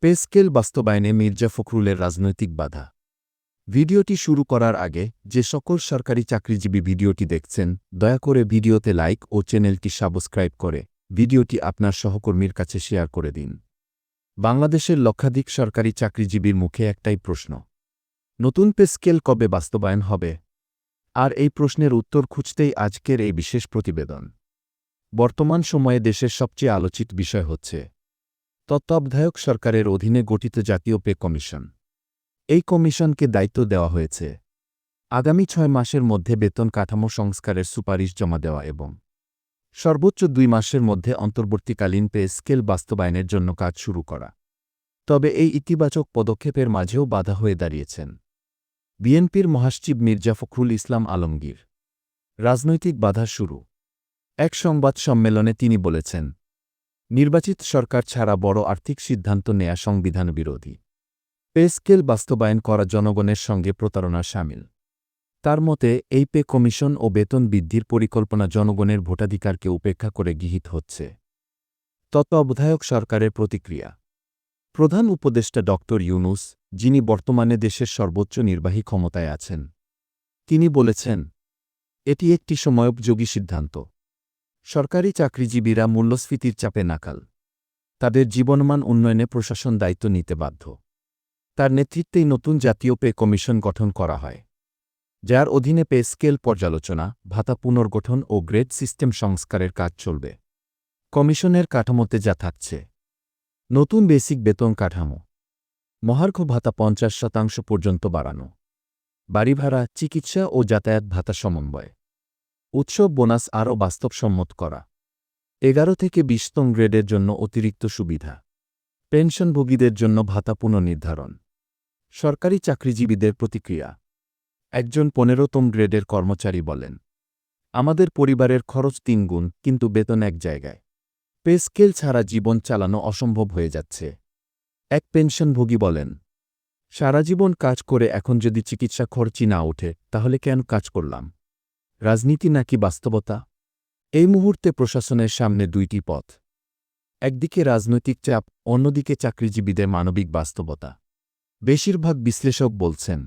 Pay scale বাস্তবায়নে মির্জা ফখরুলের রাজনৈতিক বাধা। ভিডিওটি শুরু করার আগে যে সকল সরকারি চাকরিজীবী ভিডিওটি দেখছেন, দয়া করে ভিডিওতে লাইক ও চ্যানেলটি সাবস্ক্রাইব করে ভিডিওটি আপনার সহকর্মীর কাছে শেয়ার করে দিন। বাংলাদেশের লক্ষাধিক সরকারি চাকরিজীবীর মুখে একটাই প্রশ্ন, নতুন পে স্কেল কবে বাস্তবায়ন হবে? আর এই প্রশ্নের উত্তর খুঁজতেই আজকের এই বিশেষ প্রতিবেদন। বর্তমান সময়ে দেশের সবচেয়ে আলোচিত বিষয় হচ্ছে তত্ত্বাবধায়ক সরকারের অধীনে গঠিত জাতীয় পে কমিশন। এই কমিশনকে দায়িত্ব দেওয়া হয়েছে আগামী ৬ মাসের মধ্যে বেতন কাঠামো সংস্কারের সুপারিশ জমা দেওয়া এবং সর্বোচ্চ ২ মাসের মধ্যে অন্তর্বর্তীকালীন পে স্কেল বাস্তবায়নের জন্য কাজ শুরু করা। তবে এই ইতিবাচক পদক্ষেপের মাঝেও বাধা হয়ে দাঁড়িয়েছেন বিএনপির মহাসচিব মির্জা ফখরুল ইসলাম আলমগীর। রাজনৈতিক বাধা শুরু। এক সংবাদ সম্মেলনে তিনি বলেছেন, নির্বাচিত সরকার ছাড়া বড় আর্থিক সিদ্ধান্ত নেয়া সংবিধান বিরোধী। পে স্কেল বাস্তবায়ন করা জনগণের সঙ্গে প্রতারণা শামিল। তার মতে এই পে কমিশন ও বেতন বৃদ্ধির পরিকল্পনা জনগণের ভোটাধিকারকে উপেক্ষা করে গৃহীত হচ্ছে। তত্ত্বাবধায়ক সরকারের প্রতিক্রিয়া। প্রধান উপদেষ্টা ড. ইউনূস, যিনি বর্তমানে দেশের সর্বোচ্চ নির্বাহী ক্ষমতায় আছেন, তিনি বলেছেন, এটি একটি সময়োপযোগী সিদ্ধান্ত। সরকারি চাকরিজীবীরা মূল্যস্ফীতির চাপে নাকাল। তাদের জীবনমান উন্নয়নে প্রশাসন দায়িত্ব নিতে বাধ্য। তার নেতৃত্বেই নতুন জাতীয় পে কমিশন গঠন করা হয়, যার অধীনে পে স্কেল পর্যালোচনা, ভাতা পুনর্গঠন ও গ্রেড সিস্টেম সংস্কারের কাজ চলবে। কমিশনের কাঠামোতে যা থাকছে: নতুন বেসিক বেতন কাঠামো, মহার্ঘ ভাতা ৫০% পর্যন্ত বাড়ানো, বাড়ি ভাড়া, চিকিৎসা ও যাতায়াত ভাতা সমন্বয়, উৎসব বোনাস আরও বাস্তবসম্মত করা, ১১ থেকে ২০তম গ্রেডের জন্য অতিরিক্ত সুবিধা, পেনশনভোগীদের জন্য ভাতা পুনর্নির্ধারণ। সরকারি চাকরিজীবীদের প্রতিক্রিয়া। একজন ১৫তম গ্রেডের কর্মচারী বলেন, আমাদের পরিবারের খরচ ৩ গুণ, কিন্তু বেতন এক জায়গায়। পে স্কেল ছাড়া জীবন চালানো অসম্ভব হয়ে যাচ্ছে। এক পেনশনভোগী বলেন, সারা জীবন কাজ করে এখন যদি চিকিৎসা খরচই না ওঠে, তাহলে কেন কাজ করলাম? রাজনীতি নাকি বাস্তবতা? এই মুহূর্তে প্রশাসনের সামনে দুইটি পথ, একদিকে রাজনৈতিক চাপ, অন্যদিকে চাকরিজীবীদের মানবিক বাস্তবতা। বেশিরভাগ বিশ্লেষক বলছেন,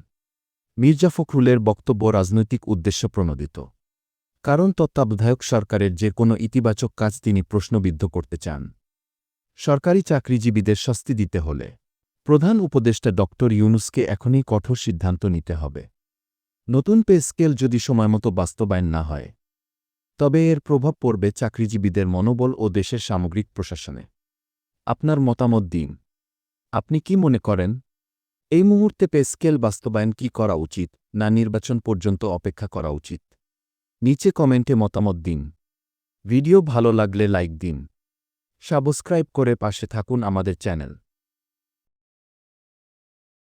মির্জা ফখরুলের বক্তব্য রাজনৈতিক উদ্দেশ্যপ্রণোদিত। কারণ তত্ত্বাবধায়ক সরকারের যে কোনো ইতিবাচক কাজ তিনি প্রশ্নবিদ্ধ করতে চান। সরকারি চাকরিজীবীদের স্বস্তি দিতে হলে প্রধান উপদেষ্টা ড. ইউনূসকে এখনই কঠোর সিদ্ধান্ত নিতে হবে। নতুন পে স্কেল যদি সময়মতো বাস্তবায়ন না হয়, তবে এর প্রভাব পড়বে চাকরিজীবীদের মনোবল ও দেশের সামগ্রিক প্রশাসনে। আপনার মতামত দিন। আপনি কি মনে করেন, এই মুহূর্তে পে স্কেল বাস্তবায়ন কি করা উচিত, না নির্বাচন পর্যন্ত অপেক্ষা করা উচিত? নিচে কমেন্টে মতামত দিন। ভিডিও ভালো লাগলে লাইক দিন। সাবস্ক্রাইব করে পাশে থাকুন আমাদের চ্যানেল।